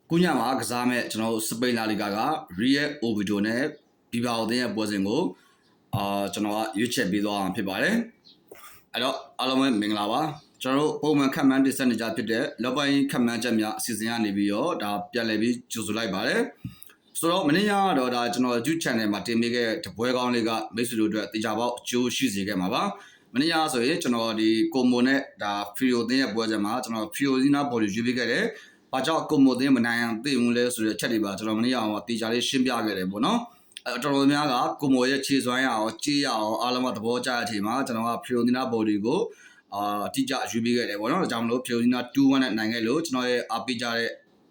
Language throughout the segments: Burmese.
ခုညမှာကစားမဲ့ကျွန်တော်တို့စပိန်လာလီဂါက Real Oviedo နဲ့ Bilbao အသင်းရဲ့ပွဲစဉ်ကိုကျွန်တော်ကရွေးချယ်ပေးသွားအောင်ဖြစ်ပါတယ်အဲ့တော့အားလုံးပဲမင်္ဂလာပါကျွန်တော်တို့ပုံမှန်ခက်မှန်းတင်ဆက်နေကြဖြစ်တဲ့လောပိုင်းခက်မှန်းချက်များအစီအစဉ်ကနေပြီးတော့ဒါပြန်လည်ပြီးကြိုဆိုလိုက်ပါတယ်ဆိုတော့မနေ့ကတော့ဒါကျွန်တော် YouTube channel မှာတင်ပေးခဲ့တဲ့ပွဲကောင်းလေးကမိတ်ဆွေတို့အတွက်တေချာပေါက်အကျိုးရှိစေခဲ့မှာပါမနေ့ကဆိုရင်ကျွန်တော်ဒီကိုမိုနဲ့ဒါဖရီယိုသင်းရဲ့ပွဲစဉ်မှာကျွန်တော်ဖရီယိုစီနာဘော်ဒီရွေးပေးခဲ့တယ်ဘာကြောင့်ကိုမိုသင်းမနိုင်အောင်သိမှုလဲဆိုတဲ့ချက်တွေပါကျွန်တော်မနေ့ကတေချာလေးရှင်းပြခဲ့တယ်ပေါ့နော်တော်တော်များကကိုမိုရဲ့ခြေစွမ်းရအောင်ကြေးရအောင်အားလုံးကသဘောကျတဲ့အချိန်မှာကျွန်တော်ကဖရီယိုစီနာဘော်ဒီကိုအတိအကျရွေးပေးခဲ့တယ်ပေါ့နော်ဒါကြောင့်မလို့ဖရီယိုစီနာ 2-1 နဲ့နိုင်ခဲ့လို့ကျွန်တော်ရဲ့အားပေးကြတဲ့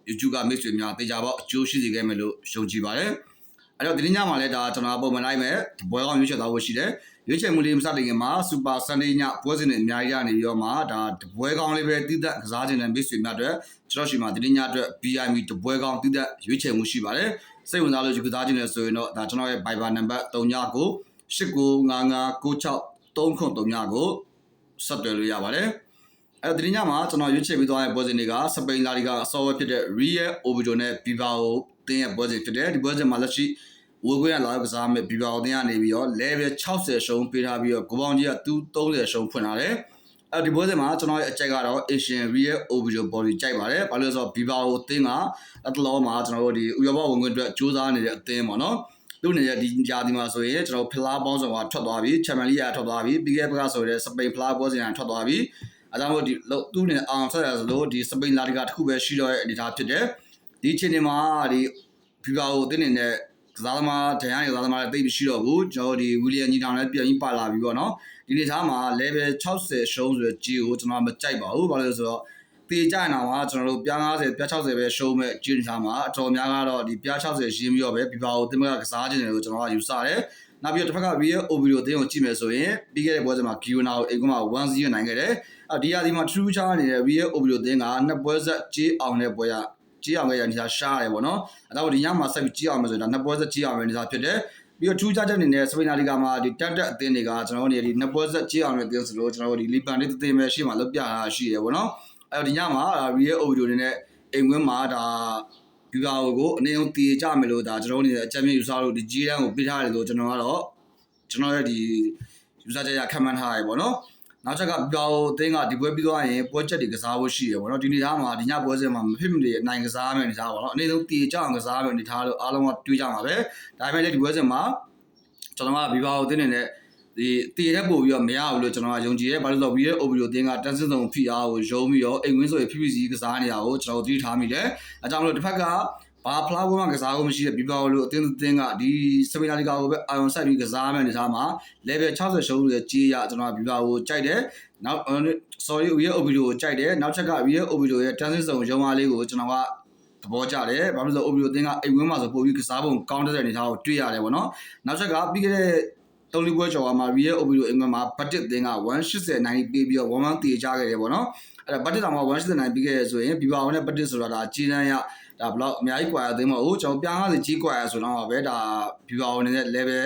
YouTube ကမိတ်ဆွေများတေချာပေါက်အကျိုးရှိစေခဲ့မယ်လို့ယုံကြည်ပါတယ်အဲ့တော့ဒီနေ့ညမှာလည်းဒါကျွန်တော်ပုံမှန်လိုက်မယ်ပွဲကောင်းရွေးချယ်သွားဖို့ရှိတယ်ရွေးချယ်မှုလေးမစတင်ခင်မှာ Super Sunday ညပွဲစဉ်တွေအများကြီးရနေပြီးတော့မှဒါပွဲကောင်းလေးပဲတည်တဲ့ကစားခြင်းနဲ့မိတ်ဆွေများအတွက်ကျွန်တော်ရှိမှာဒီနေ့ညအတွက် BIM တပွဲကောင်းတည်တဲ့ရွေးချယ်မှုရှိပါတယ်စိတ်ဝင်စားလို့ယူကစားခြင်းနဲ့ဆိုရင်တော့ဒါကျွန်တော်ရဲ့ Viber နံပါတ်39ကို89559639ကိုဆက်သွယ်လို့ရပါတယ်အဲ့တော့ဒီညမှာကျွန်တော်ရွေးချယ်ပြီးသွားတဲ့ပွဲစဉ်တွေကစပိန်လာလီဂါအစောဝဲဖြစ်တဲ့ Real Oviedo နဲ့ Bilbao တင်းရဲ့ပွဲစဉ်ဖြစ်တယ်ဒီပွဲစဉ်မှာလက်ရှိဝေခွင့်ရလာကစားမဲ့ Bilbao တင်းကနေပြီးတော့ level 60ရှုံးပေးထားပြီးတော့ကိုပေါင်းကြီးက230ရှုံးဖွင့်လာတယ်အဲ့ဒီပွဲစဉ်မှာကျွန်တော်ရဲ့အကြိုက်ကတော့ Asian Real Oviedo body ကြိုက်ပါတယ်ဘာလို့လဲဆိုတော့ Bilbao တင်းကအတလောမှာကျွန်တော်တို့ဒီဥရောပဝင်ခွင့်အတွက်စူးစမ်းနေတဲ့အသင်းပေါ့နော်သူ့အနေနဲ့ဒီကြာဒီမှာဆိုရင်ကျွန်တော်ဖလားပေါင်းဆောင်ကထွက်သွားပြီချန်ပီယံလိဂ်ကထွက်သွားပြီပြီးခဲ့တဲ့ဘက်ကဆိုရင်စပိန်ဖလားပွဲစဉ်ကထွက်သွားပြီအဲကြောင့်မို့ဒီသူ့အနေနဲ့အောင်ဆက်ရဆိုလို့ဒီစပိန်လာလီဂါတစ်ခုပဲရှိတော့တဲ့အနေအထားဖြစ်တယ်ဒီအချိန်ဒီမှာဒီBilbaoအသင်းအနေနဲ့ကစားသမားတရားရကစားသမားလည်းတိတ်မရှိတော့ဘူးကျွန်တော်ဒီဝီလီယံညီတောင်လည်းပြန်ပြီးပါလာပြီပေါ့နော်ဒီနေ့သားမှာ level 60ရှုံးဆိုတဲ့ကြီးကိုကျွန်တော်မကြိုက်ပါဘူးဘာလို့လဲဆိုတော့တေးကြရင်တော့ကျွန်တော်တို့ပြား90ပြား60ပဲရှုံးမဲ့ကြီးနေသားမှာအတော်များကတော့ဒီပြား60ရင်းပြီးတော့ပဲBilbaoအသင်းကကစားခြင်းတယ်လို့ကျွန်တော်ကယူဆတယ်နောက်ပြီးတော့တစ်ဖက်က Real Oviedo အသင်းကိုကြည့်မယ်ဆိုရင်ပြီးခဲ့တဲ့ပွဲစဉ်မှာ Girona ကိုအိမ်ကမှာ 1-0 နိုင်ခဲ့တယ်ဒီရာဒီမှာထူးခြားနေတဲ့ Real Oviedo အသင်းကနှစ်ပွဲဆက်ကြီးအောင်တဲ့ပွဲရကြီးအောင်ရဲ့အနေထားရှားတယ်ပေါ့နော်အဲတော့ဒီညမှာဆက်ပြီးကြီးအောင်မယ်ဆိုရင်ဒါနှစ်ပွဲဆက်ကြီးအောင်ရဲ့အနေထားဖြစ်တယ်ပြီးတော့ထူးခြားချက်အနေနဲ့စပိန်လာလီဂါမှာဒီတက်တက်အသင်းတွေကကျွန်တော်တို့ဒီနှစ်ပွဲဆက်ကြီးအောင်ရဲ့အသင်းဆိုလို့ကျွန်တော်တို့ဒီလီပန်လေးအသင်းပဲရှေ့မှာလုပ်ပြတာရှိတယ်ပေါ့နော်အဲတော့ဒီညမှာ Real Oviedo အနေနဲ့အိမ်ဝင်းမှာဒါBilbaoကိုအနေနဲ့တည်ကြမယ်လို့ဒါကျွန်တော်တို့အနေနဲ့အကြံပြုယူဆလို့ဒီကြီးတန်းကိုပေးထားတယ်လို့ကျွန်တော်ကတော့ကျွန်တော်ရဲ့ဒီယူဆချက်ရခံမှန်းထားရတယ်ပေါ့နော်နောက်ချက်ကBilbaoအသင်းကဒီပွဲပြီးသွားရင်ပွဲချက်တွေကစားဖို့ရှိတယ်ပေါ့နော်ဒီနေ့သားမှာဒီညပွဲစဉ်မှာမဖြစ်မနေနိုင်ကစားမယ်အနေထားပေါ့နော်အနေဆုံးတည်ကြအောင်ကစားမယ်အနေထားလို့အားလုံးကတွေးကြမှာပဲဒါပေမဲ့လည်းဒီပွဲစဉ်မှာကျွန်တော်ကBilbaoအသင်းနေနဲ့ဒီတည်ရက်ပို့ပြီးတော့မရဘူးလို့ကျွန်တော်ကယုံကြည်ရဲဘာလို့လဲဆိုတော့ Real Oviedo အသင်းကတန်းစစ်စုံဖိအားကိုယုံပြီးတော့အိမ်ဝင်းဆိုရင် PPC ကစားနေတာကိုကျွန်တော်သိထားမိတယ်အဲကြောင့်မလို့တစ်ဖက်ကဘာဖလားပွဲမှာကစားဖို့မရှိတဲ့Bilbaoလို့အသင်းကဒီစပိန်လာလီဂါကိုပဲအာရုံစိုက်ပြီးကစားမယ်အနေထားမှာ level 60ရှုံးလို့ကြေးရကျွန်တော်Bilbaoကိုကြိုက်တယ်နောက် Real Oviedo ကိုကြိုက်တယ်နောက်ချက်ကReal Oviedoရဲ့တန်းစစ်စုံရုံးအားလေးကိုကျွန်တော်ကသဘောကျတယ်ဘာလို့လဲဆိုတော့ Oviedo အသင်းကအိမ်ဝင်းမှာဆိုပို့ပြီးကစားပုံကောင်းတဲ့အနေထားကိုတွေ့ရတယ်ပေါ့နော်နောက်ချက်ကပြီးခဲ့တဲ့3လပွဲကျော်မှာReal Oviedoအိမ်ဝင်းမှာဘတ်တစ်အသင်းက180နိုင်ပေးပြီးတော့1-1တည်ကြခဲ့တယ်ပေါ့နော်အဲ့ဒါဘတ်တစ်တောင်မှ180နိုင်ပြီးခဲ့ရဆိုရင်Bilbaoနဲ့ဘတ်တစ်ဆိုတာဒါကြီးတန်းရဒါဘလောက်အများကြီးကွာရသေးမဟုတ်ကျွန်တော်ပြား50ကြီးကွာရဆိုတော့ပဲဒါ Bilbao အနေနဲ့ level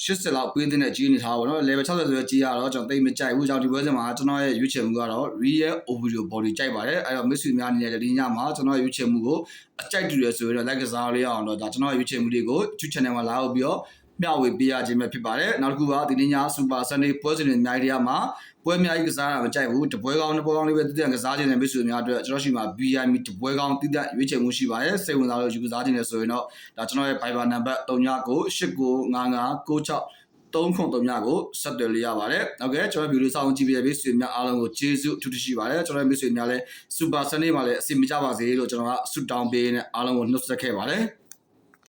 80လောက်ပေးတဲ့ကြီးနေထားပါတော့ level 60ဆိုတဲ့ကြီးရတော့ကျွန်တော်သိမကြိုက်ဘူးကျွန်တော်ဒီပွဲစဉ်မှာကျွန်တော်ရဲ့ရွေးချယ်မှုကတော့ Real Oviedo body ကြိုက်ပါတယ်အဲ့တော့မိတ်ဆွေများအနေနဲ့ဒီညမှာကျွန်တော်ရွေးချယ်မှုကိုအကြိုက်တူတယ်ဆိုရင်တော့ like ကစားလေးအောင်တော့ဒါကျွန်တော်ရွေးချယ်မှုတွေကို YouTube channel မှာလာပြီးတော့မျှဝေပေးရခြင်းပဲဖြစ်ပါတယ်နောက်တစ်ခုကဒီနေ့ည Super Sunday ပွဲစဉ်တွေအများကြီးတရားမှာပွဲအများကြီးကစားတာမကြိုက်ဘူးတပွဲကောင်းနှစ်ပွဲကောင်းလေးပဲတည်တဲ့ကစားခြင်းနဲ့မိတ်ဆွေများအတွက်ကျွန်တော်ရှိမှာ BIM တပွဲကောင်းတည်တဲ့ရွေးချယ်မှုရှိပါတယ်စိတ်ဝင်စားလို့ယူကစားခြင်းနဲ့ဆိုရင်တော့ဒါကျွန်တော်ရဲ့ Viber နံပါတ်39895596 303ကိုဆက်သွယ်လို့ရပါတယ်။ဟုတ်ကဲ့ကျွန်တော်ဗီဒီယိုစောင့်ကြည့်ပေးတဲ့မိတ်ဆွေများအားလုံးကိုကျေးဇူးအထူးရှိပါတယ်။ကျွန်တော်မိတ်ဆွေများလည်း Super Sunday မှာလည်းအဆင်ပြေကြပါစေလို့ကျွန်တော်ကဆုတောင်းပေးနေအားလုံးကိုနှုတ်ဆက်ခဲ့ပါတယ်။